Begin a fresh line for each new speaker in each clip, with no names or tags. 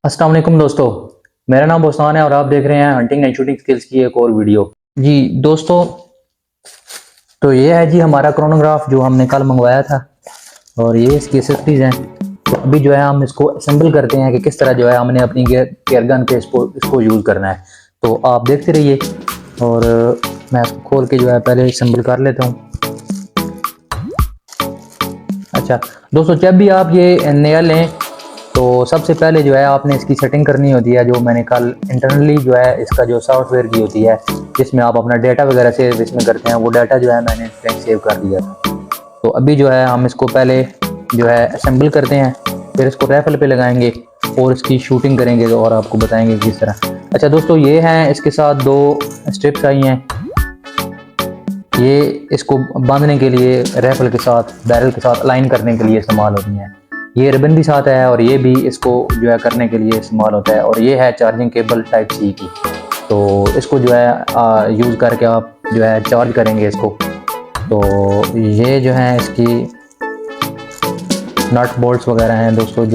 अस्सलाम वालेकुम दोस्तों। मेरा नाम बोस्तान है और आप देख रहे हैं हंटिंग एंड शूटिंग स्किल्स की एक और वीडियो। जी दोस्तों, तो ये है जी हमारा क्रोनोग्राफ जो हमने कल मंगवाया था और ये इसकी एसेसरीज हैं। तो अभी जो है हम इसको असेंबल करते हैं कि किस तरह जो है हमने अपनी एयरगन पे इसको यूज़ करना है। तो आप देखते रहिए और मैं इसको खोल के जो है पहले असेंबल कर लेता हूँ। अच्छा दोस्तों, जब भी आप ये नया लें तो सबसे पहले जो है आपने इसकी सेटिंग करनी होती है, जो मैंने कल इंटरनली जो है इसका जो सॉफ्टवेयर की होती है जिसमें आप अपना डाटा वगैरह सेव इसमें करते हैं, वो डाटा जो है मैंने इसमें सेव कर दिया था। तो अभी जो है हम इसको पहले जो है असेंबल करते हैं, फिर इसको राइफल पे लगाएंगे और इसकी शूटिंग करेंगे और आपको बताएंगे किस तरह। अच्छा दोस्तों, ये हैं इसके साथ दो स्ट्रिप्स आई हैं, ये इसको बांधने के लिए राइफल के साथ बैरल के साथ अलाइन करने के लिए इस्तेमाल होती हैं। ये रिबन भी साथ है और ये भी इसको जो है करने के लिए इस्तेमाल होता है। और ये है चार्जिंग केबल टाइप सी की, तो इसको जो है यूज़ करके आप जो है चार्ज करेंगे इसको। तो ये जो है इसकी नट बोल्ट्स वगैरह हैं दोस्तों,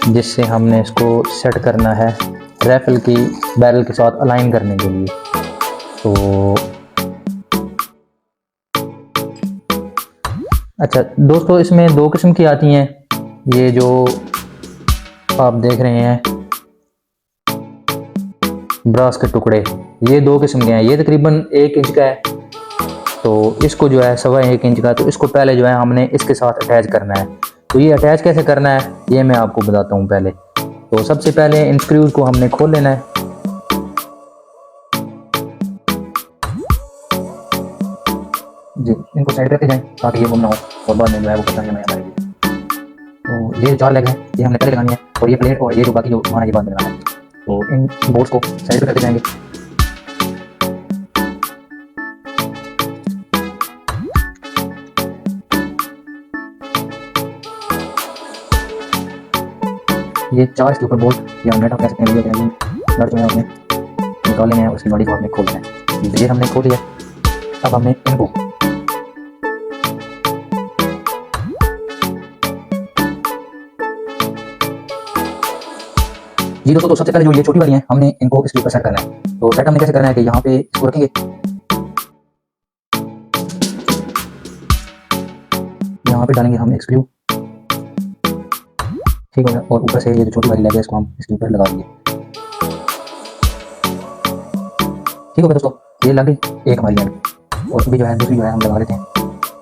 जिससे हमने इसको सेट करना है राइफल की बैरल के साथ अलाइन करने के लिए। तो अच्छा दोस्तों, इसमें दो किस्म की आती हैं, ये जो आप देख रहे हैं ब्रास के टुकड़े, ये दो किस्म के हैं। ये तकरीबन 1 इंच का है, तो इसको जो है 1.25 इंच का, तो इसको पहले जो है हमने इसके साथ अटैच करना है। तो ये अटैच कैसे करना है ये मैं आपको बताता हूँ पहले। तो सबसे पहले इन स्क्रूज को हमने खोल लेना है। जी, इनको साइड करते जाएं ताकि ये गुम ना हो और बाद में जो है वो परेशानी में आएगी। तो ये 4 लेग हैं, ये हमने पहले लगानी है, और ये प्लेट और ये जो बाकी जो हमारा ये बाद में लगाना है। तो इन बोर्ड्स को साइड करते जाएंगे। ये 4 इसके ऊपर बोल्ट या नट आप कह सकते हैं, ये नट जो है आपने निकाल लेना है, उसकी बॉडी को आपने खोलना है। ये हमने खोल लिया। अब हमने इनको जी दोस्तों, तो सबसे पहले जो ये छोटी वाली हैं हमने इनको इसके ऊपर सेट करना है। तो सेट हमने कैसे करना है कि यहाँ पे इसको रखेंगे, यहाँ पे डालेंगे हम एक स्क्रू, ठीक हो गया। और ऊपर से ये जो छोटी वाली लेग है इसको हम इसके ऊपर लगा देंगे, ठीक हो गया दोस्तों। ये लग गई एक हमारी लेग। और अभी जो है दूसरी जो है हम लगा लेते हैं।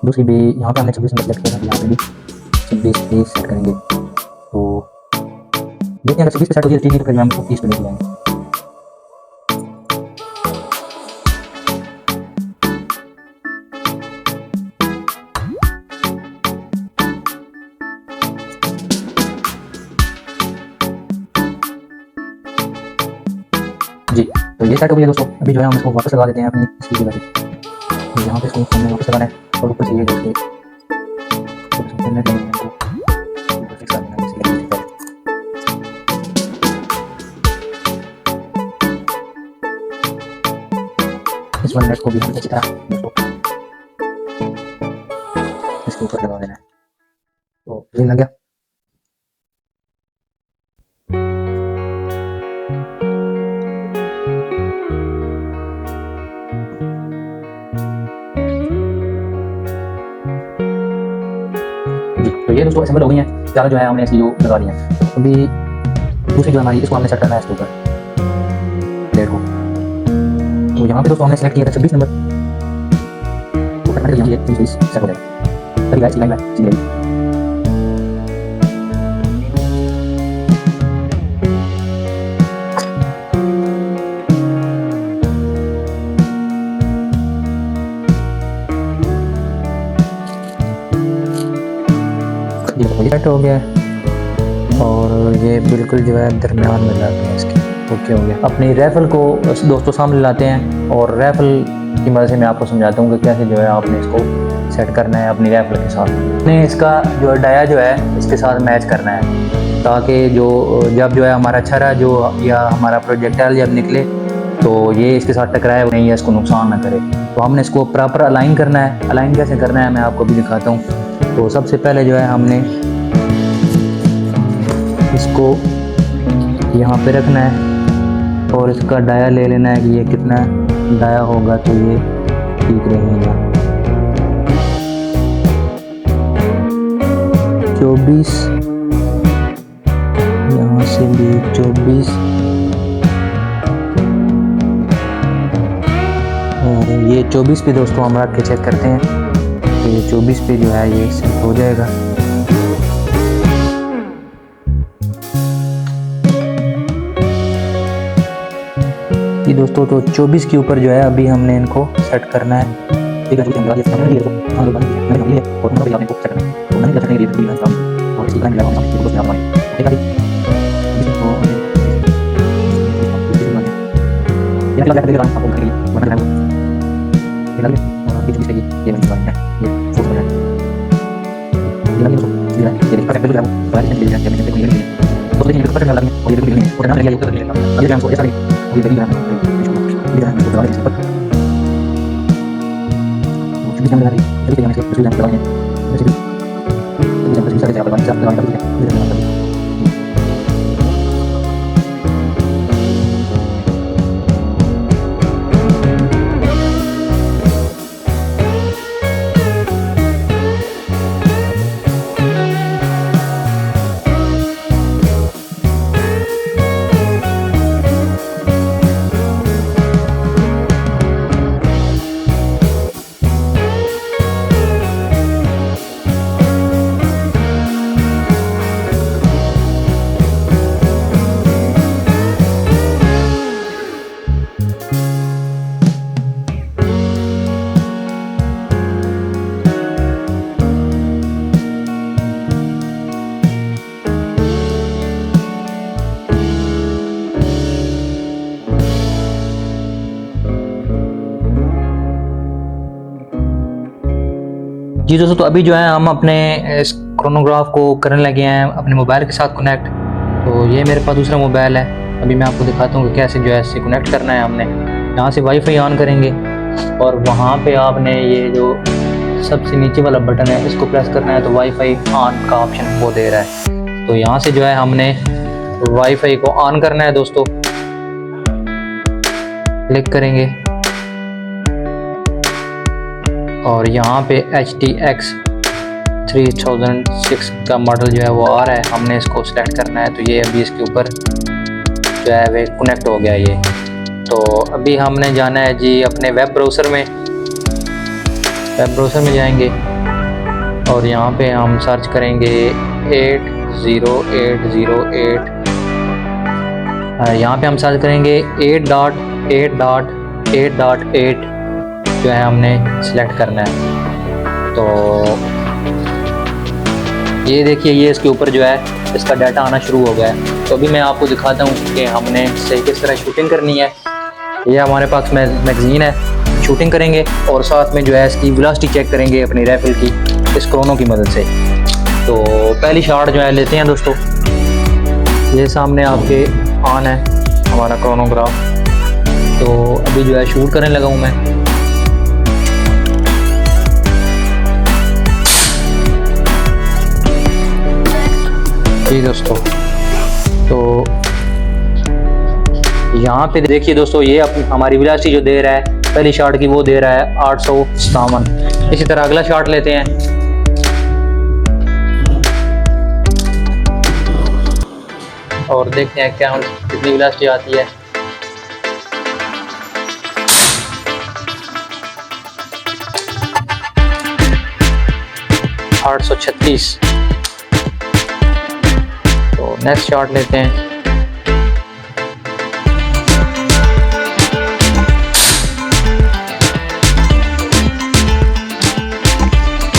दूसरी भी यहाँ पे हमने 26 नंबर सेलेक्ट किया, यहाँ पे भी 26 सेट करेंगे। तो देखते हैं अगर 26 पे सेट हो जाए ठीक है, तो फिर हम 30 पे लेके जाएंगे। जी, तो ये सेट हो गया दोस्तों। अभी जो है हम इसको वापस लगा देते हैं अपनी इसकी जगह पे। तो यहाँ पे इसको हमने वापस लगाना है और ऊपर से ये देखिए इस वन नेट को भी हम अच्छी तरह इसके ऊपर लगा देना है। तो ये लग गया। तो ये दोस्तों असेंबल हो गई हैं, चारों जो है हमने इसकी जो लगा दी हैं। अभी दूसरी जो हमारी इसको हमने सेट करना है इसके ऊपर प्लेट को। तो यहाँ पे दोस्तों हमने सेलेक्ट किया था 26 नंबर, तो ऑटोमेटिकली यहाँ ये 30 सेट हो जाएगा। तभी गाइस लाइन में सीधी रहेगी। ये सेट हो गया और ये बिल्कुल जो है दरमियान में लाते हैं इसके। ओके हो गया। अपनी राइफल को दोस्तों सामने लाते हैं और राइफल की मदद से मैं आपको समझाता हूँ कि कैसे जो है आपने इसको सेट करना है अपनी राइफल के साथ। आपने इसका जो डाया जो है इसके साथ मैच करना है, ताकि जब जो है हमारा छरा जो या हमारा प्रोजेक्टाइल जब निकले तो ये इसके साथ टकराए नहीं या इसको नुकसान ना करे। तो हमने इसको प्रॉपर अलाइन करना है। अलाइन कैसे करना है मैं आपको भी दिखाता हूँ। तो सबसे पहले जो है हमने इसको यहाँ पे रखना है और इसका डाया ले लेना है कि ये कितना डाया होगा तो ये ठीक रहेगा। 24 यहाँ से भी 24 और ये 24 पे दोस्तों हम रख के चेक करते हैं तो ये 24 पे जो है ये सेट हो जाएगा। ये दोस्तों तो 24 के ऊपर जो है अभी हमने इनको सेट करना है। ठीक है जी दोस्तों, तो अभी जो है हम अपने इस क्रोनोग्राफ को करने लगे हैं अपने मोबाइल के साथ कनेक्ट। तो ये मेरे पास दूसरा मोबाइल है, अभी मैं आपको दिखाता हूँ कि कैसे जो है इससे कनेक्ट करना है। हमने यहाँ से वाईफाई ऑन करेंगे और वहाँ पे आपने ये जो सबसे नीचे वाला बटन है इसको प्रेस करना है तो वाईफाई ऑन का ऑप्शन वो दे रहा है। तो यहाँ से जो है हमने वाईफाई को ऑन करना है दोस्तों, क्लिक करेंगे और यहाँ पे HTX 3006 का मॉडल जो है वो आ रहा है, हमने इसको सिलेक्ट करना है। तो ये अभी इसके ऊपर जो है वे कनेक्ट हो गया ये। तो अभी हमने जाना है जी अपने वेब ब्राउज़र में जाएंगे और यहाँ पे हम सर्च करेंगे 80808। यहाँ पे हम सर्च करेंगे 8.8.8.8 जो है हमने सिलेक्ट करना है। तो ये देखिए ये इसके ऊपर जो है इसका डाटा आना शुरू हो गया है। तो अभी मैं आपको दिखाता हूँ कि हमने इससे किस तरह शूटिंग करनी है। ये हमारे पास मैगज़ीन है, शूटिंग करेंगे और साथ में जो है इसकी वेलोसिटी चेक करेंगे अपनी राइफल की इस क्रोनो की मदद से। तो पहली शॉट जो है लेते हैं दोस्तों। ये सामने आपके ऑन है हमारा क्रोनोग्राफ। तो अभी जो है शूट करने लगा हूँ मैं। जी दोस्तों, तो यहाँ पे देखिए दोस्तों ये हमारी वेलोसिटी जो दे रहा है पहली शॉट की वो दे रहा है 857। इसी तरह अगला शॉट लेते हैं। और देखते हैं क्या कितनी वेलोसिटी आती है। आठ 836। तो नेक्स्ट शॉट लेते हैं।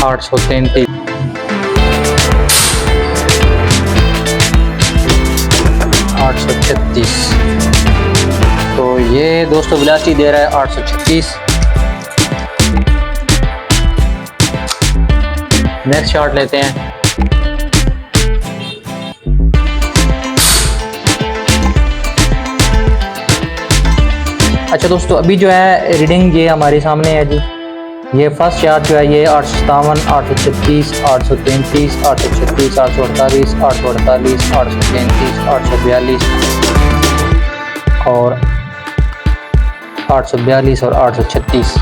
833। 836। तो ये दोस्तों वेलोसिटी दे रहा है 836। नेक्स्ट शॉट लेते हैं। अच्छा दोस्तों, अभी जो है रीडिंग ये हमारे सामने है जी। ये फर्स्ट चार्ट जो है ये 857, 836, 833, 836, 848, 848, 833, 842 और 842 और 836।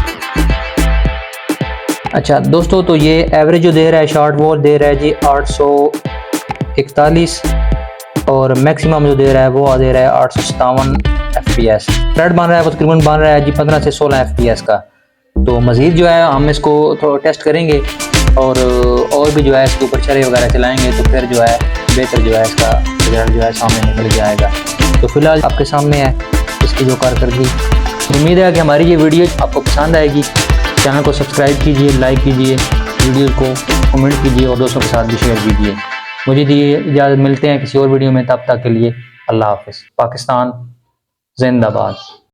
अच्छा दोस्तों, तो ये एवरेज जो दे रहा है शॉर्ट वो दे रहा है जी 841 और मैक्सिमम जो दे रहा है वो दे रहा है 857 FPS। स्प्रेड बन रहा है वो तकरीबन बन रहा है जी 15 से 16 FPS का। तो मज़ीद जो है हम इसको थोड़ा टेस्ट करेंगे और भी जो है इसके ऊपर चरे वगैरह चलाएंगे तो फिर जो है बेहतर जो है इसका रिजल्ट जो है सामने निकल जाएगा। तो फिलहाल आपके सामने है इसकी जो कारकर्दगी। उम्मीद है कि हमारी ये वीडियो आपको पसंद आएगी। चैनल को सब्सक्राइब कीजिए, लाइक कीजिए, वीडियो को कमेंट कीजिए और दोस्तों के साथ भी शेयर कीजिए। मुझे दिए इजाज़त, मिलते हैं किसी और वीडियो में, तब तक के लिए अल्लाह हाफ़िज़। पाकिस्तान जिंदाबाद।